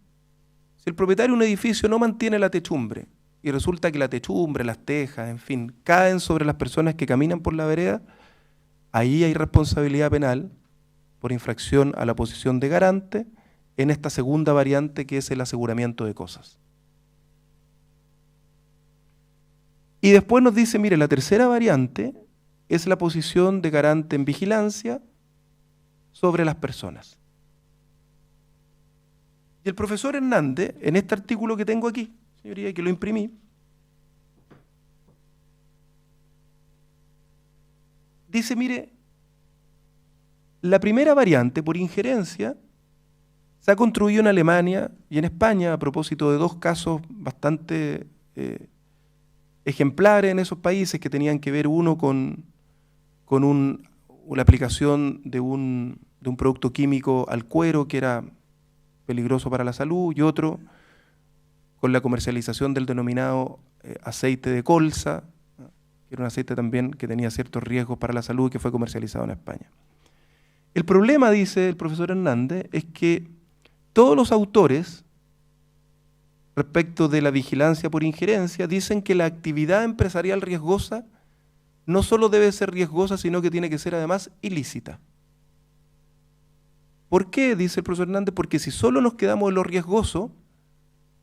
Si el propietario de un edificio no mantiene la techumbre y resulta que la techumbre, las tejas, en fin, caen sobre las personas que caminan por la vereda, ahí hay responsabilidad penal por infracción a la posición de garante en esta segunda variante que es el aseguramiento de cosas. Y después nos dice, mire, la tercera variante es la posición de garante en vigilancia sobre las personas. Y el profesor Hernández, en este artículo que tengo aquí, señoría, que lo imprimí, dice, mire, la primera variante por injerencia se ha construido en Alemania y en España a propósito de 2 casos bastante ejemplares en esos países que tenían que ver uno con la aplicación de un producto químico al cuero que era peligroso para la salud, y otro con la comercialización del denominado aceite de colza, que era un aceite también que tenía ciertos riesgos para la salud y que fue comercializado en España. El problema, dice el profesor Hernández, es que todos los autores, respecto de la vigilancia por injerencia, dicen que la actividad empresarial riesgosa no solo debe ser riesgosa, sino que tiene que ser además ilícita. ¿Por qué? Dice el profesor Hernández, porque si solo nos quedamos en lo riesgoso,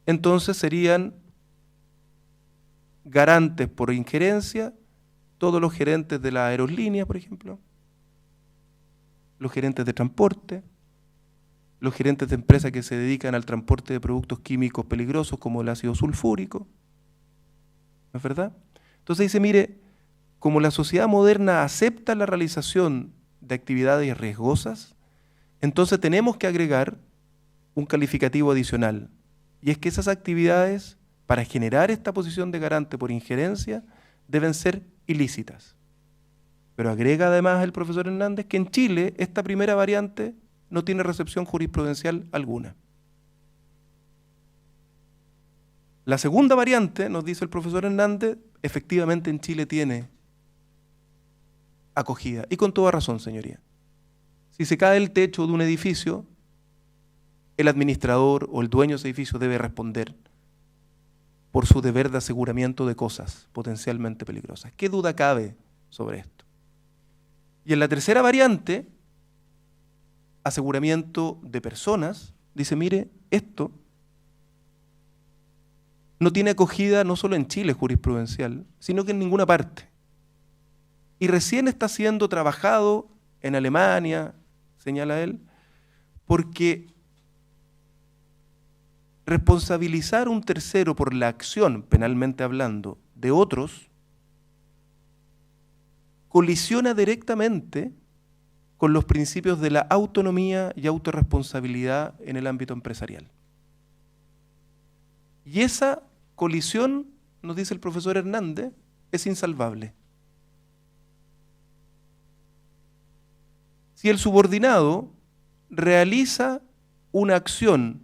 entonces serían garantes por injerencia todos los gerentes de la aerolínea, por ejemplo, los gerentes de transporte, los gerentes de empresas que se dedican al transporte de productos químicos peligrosos como el ácido sulfúrico, ¿no es verdad? Entonces dice, mire, como la sociedad moderna acepta la realización de actividades riesgosas, entonces tenemos que agregar un calificativo adicional. Y es que esas actividades, para generar esta posición de garante por injerencia, deben ser ilícitas. Pero agrega además el profesor Hernández que en Chile esta primera variante no tiene recepción jurisprudencial alguna. La segunda variante, nos dice el profesor Hernández, efectivamente en Chile tiene acogida. Y con toda razón, señoría. Si se cae el techo de un edificio, el administrador o el dueño de ese edificio debe responder por su deber de aseguramiento de cosas potencialmente peligrosas. ¿Qué duda cabe sobre esto? Y en la tercera variante, aseguramiento de personas, dice, mire, esto no tiene acogida no solo en Chile jurisprudencial, sino que en ninguna parte. Y recién está siendo trabajado en Alemania, señala él, porque responsabilizar a un tercero por la acción, penalmente hablando, de otros, colisiona directamente con los principios de la autonomía y autorresponsabilidad en el ámbito empresarial. Y esa colisión, nos dice el profesor Hernández, es insalvable. Si el subordinado realiza una acción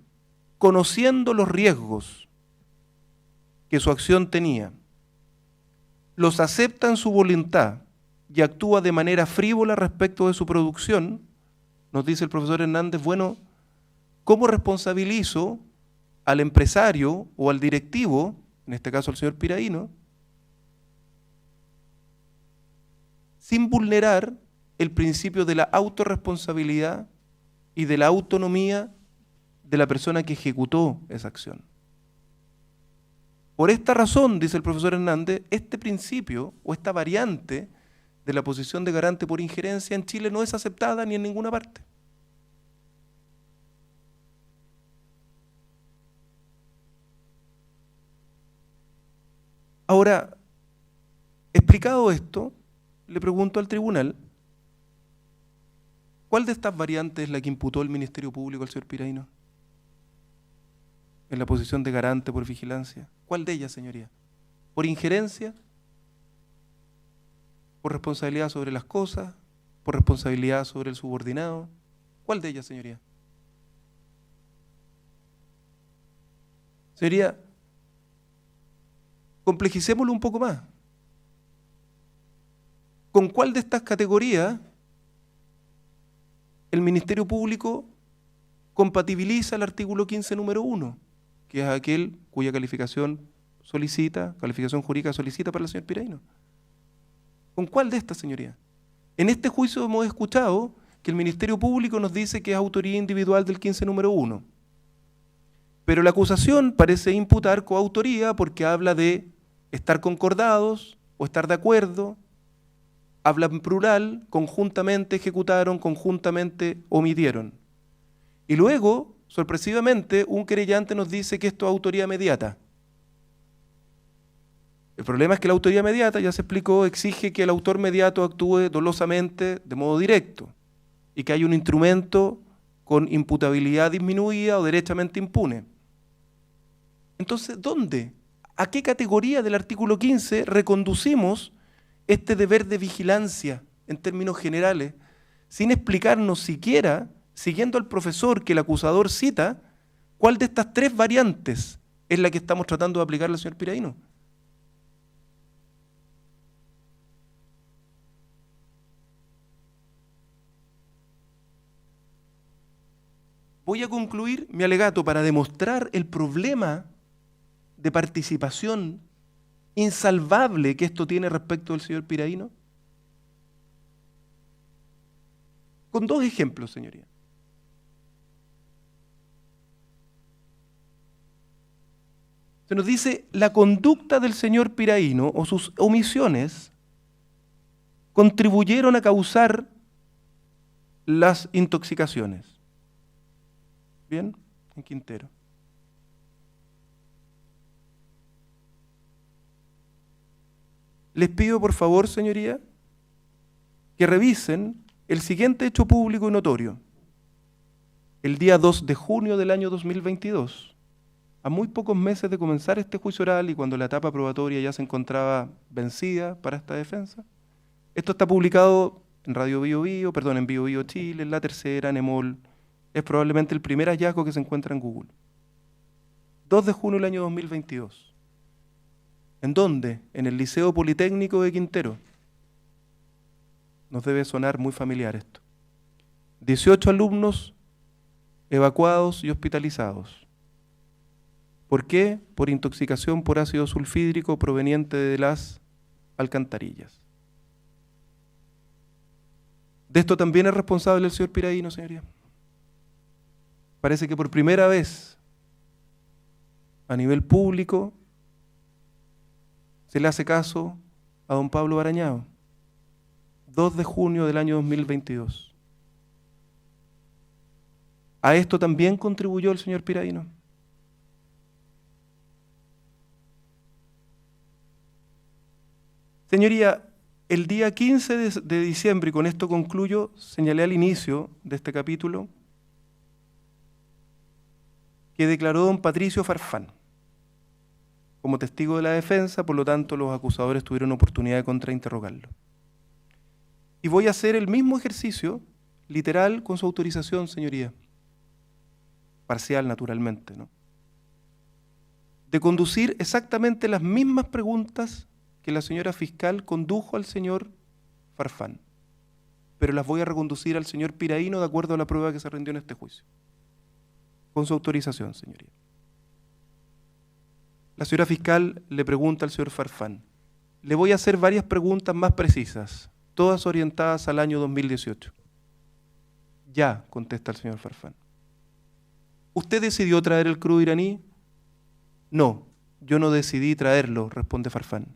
conociendo los riesgos que su acción tenía, los acepta en su voluntad y actúa de manera frívola respecto de su producción, nos dice el profesor Hernández, bueno, ¿cómo responsabilizo al empresario o al directivo, en este caso al señor Piraíno, sin vulnerar el principio de la autorresponsabilidad y de la autonomía de la persona que ejecutó esa acción? Por esta razón, dice el profesor Hernández, este principio o esta variante de la posición de garante por injerencia en Chile no es aceptada ni en ninguna parte. Ahora, explicado esto, le pregunto al tribunal, ¿cuál de estas variantes es la que imputó el Ministerio Público al señor Piraíno en la posición de garante por vigilancia? ¿Cuál de ellas, señoría? ¿Por injerencia? ¿Por responsabilidad sobre las cosas? ¿Por responsabilidad sobre el subordinado? ¿Cuál de ellas, señoría? Señoría, complejicémoslo un poco más. ¿Con cuál de estas categorías el Ministerio Público compatibiliza el artículo 15, número 1, que es aquel cuya calificación jurídica solicita para el señor Piraíno? ¿Con cuál de estas, señoría? En este juicio hemos escuchado que el Ministerio Público nos dice que es autoría individual del 15, número 1. Pero la acusación parece imputar coautoría porque habla de estar concordados o estar de acuerdo, habla en plural, conjuntamente ejecutaron, conjuntamente omitieron. Y luego, sorpresivamente, un querellante nos dice que esto es autoría mediata. El problema es que la autoría mediata, ya se explicó, exige que el autor mediato actúe dolosamente, de modo directo, y que haya un instrumento con imputabilidad disminuida o derechamente impune. Entonces, ¿dónde? ¿A qué categoría del artículo 15 reconducimos este deber de vigilancia en términos generales, sin explicarnos siquiera, siguiendo al profesor que el acusador cita, cuál de estas tres variantes es la que estamos tratando de aplicarle al señor Piraíno? Voy a concluir mi alegato para demostrar el problema de participación insalvable que esto tiene respecto del señor Piraíno, con dos ejemplos, señoría. Se nos dice, la conducta del señor Piraíno o sus omisiones contribuyeron a causar las intoxicaciones. Bien, en Quintero. les pido por favor, señoría, que revisen el siguiente hecho público y notorio. El día 2 de junio del año 2022, a muy pocos meses de comenzar este juicio oral y cuando la etapa probatoria ya se encontraba vencida para esta defensa, esto está publicado en Radio Bio Bio, en Bio Bio Chile, en La Tercera, en EMOL. Es probablemente el primer hallazgo que se encuentra en Google. 2 de junio del año 2022. ¿En dónde? En el Liceo Politécnico de Quintero. Nos debe sonar muy familiar esto. 18 alumnos evacuados y hospitalizados. ¿Por qué? Por intoxicación por ácido sulfídrico proveniente de las alcantarillas. ¿De esto también es responsable el señor Piraíno, señoría? Parece que por primera vez a nivel público se le hace caso a don Pablo Barañao. 2 de junio del año 2022. ¿A esto también contribuyó el señor Piraíno? Señoría, el día 15 de diciembre, y con esto concluyo, señalé al inicio de este capítulo, que declaró don Patricio Farfán como testigo de la defensa, por lo tanto los acusadores tuvieron oportunidad de contrainterrogarlo. Y voy a hacer el mismo ejercicio, literal, con su autorización, señoría. Parcial, naturalmente, ¿no? De conducir exactamente las mismas preguntas que la señora fiscal condujo al señor Farfán, pero las voy a reconducir al señor Piraíno de acuerdo a la prueba que se rindió en este juicio. Con su autorización, señoría. La señora fiscal le pregunta al señor Farfán. Le voy a hacer varias preguntas más precisas, todas orientadas al año 2018. Ya, contesta el señor Farfán. ¿Usted decidió traer el crudo iraní? No, yo no decidí traerlo, responde Farfán.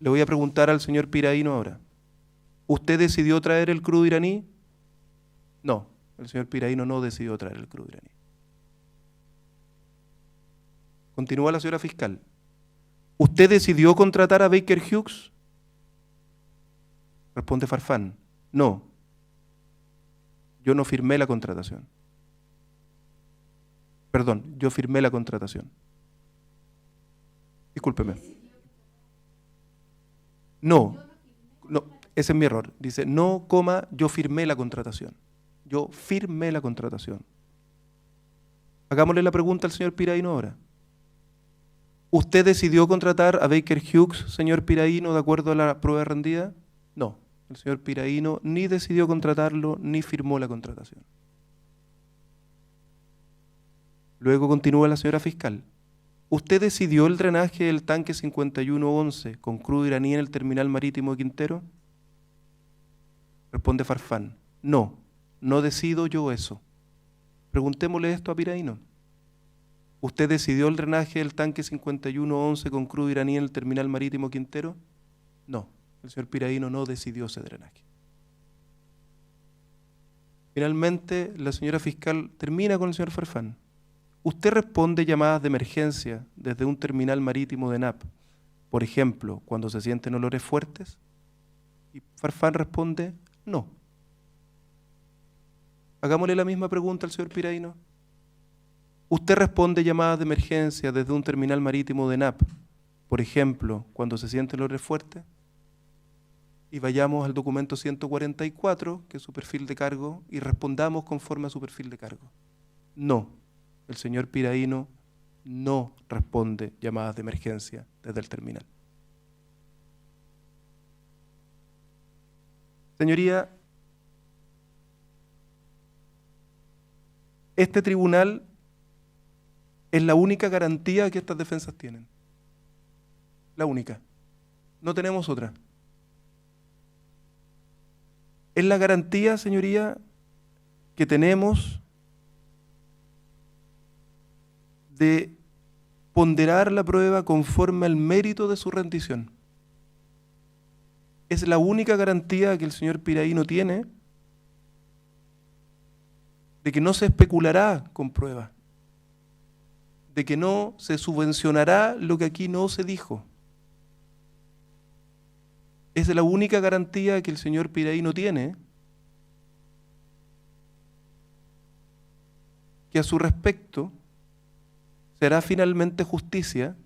Le voy a preguntar al señor Piraíno ahora. ¿Usted decidió traer el crudo iraní? No, el señor Piraíno no decidió traer el crudo iraní. Continúa la señora fiscal. ¿Usted decidió contratar a Baker Hughes? Responde Farfán. No, yo no firmé la contratación. Perdón, yo firmé la contratación. Discúlpeme. No, ese es mi error. Dice, no, coma, yo firmé la contratación. Yo firmé la contratación. Hagámosle la pregunta al señor Piraíno ahora. ¿Usted decidió contratar a Baker Hughes, señor Piraíno, de acuerdo a la prueba rendida? No, el señor Piraíno ni decidió contratarlo, ni firmó la contratación. Luego continúa la señora fiscal. ¿Usted decidió el drenaje del tanque 5111 con crudo iraní en el terminal marítimo de Quintero? Responde Farfán. No, no decido yo eso. Preguntémosle esto a Piraíno. ¿Usted decidió el drenaje del tanque 5111 con crudo iraní en el terminal marítimo Quintero? No, el señor Piraíno no decidió ese drenaje. Finalmente, la señora fiscal termina con el señor Farfán. ¿Usted responde llamadas de emergencia desde un terminal marítimo de NAP, por ejemplo, cuando se sienten olores fuertes? Y Farfán responde, no. Hagámosle la misma pregunta al señor Piraíno. ¿Usted responde llamadas de emergencia desde un terminal marítimo de NAP, por ejemplo, cuando se sienten olores fuertes? Y vayamos al documento 144, que es su perfil de cargo, y respondamos conforme a su perfil de cargo. No, el señor Piraíno no responde llamadas de emergencia desde el terminal. Señoría, este tribunal es la única garantía que estas defensas tienen. La única. No tenemos otra. Es la garantía, señoría, que tenemos de ponderar la prueba conforme al mérito de su rendición. Es la única garantía que el señor Piraíno tiene de que no se especulará con pruebas, de que no se subvencionará lo que aquí no se dijo. Es la única garantía que el señor Piraí no tiene, que a su respecto se hará finalmente justicia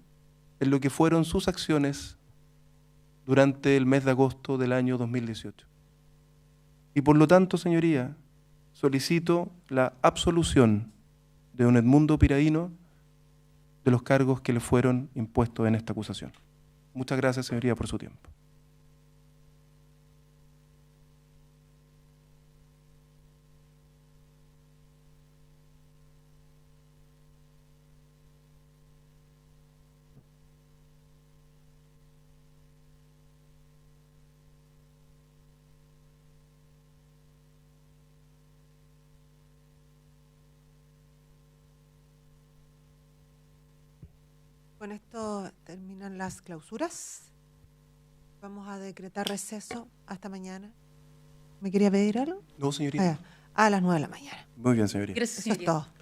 en lo que fueron sus acciones durante el mes de agosto del año 2018. Y por lo tanto, señoría, solicito la absolución de don Edmundo Piraíno de los cargos que le fueron impuestos en esta acusación. Muchas gracias, señoría, por su tiempo. Con esto terminan las clausuras. Vamos a decretar receso hasta mañana. ¿Me quería pedir algo? No, señorita. A las 9 de la mañana. Muy bien, señoría. Gracias, Eso es señoría. todo.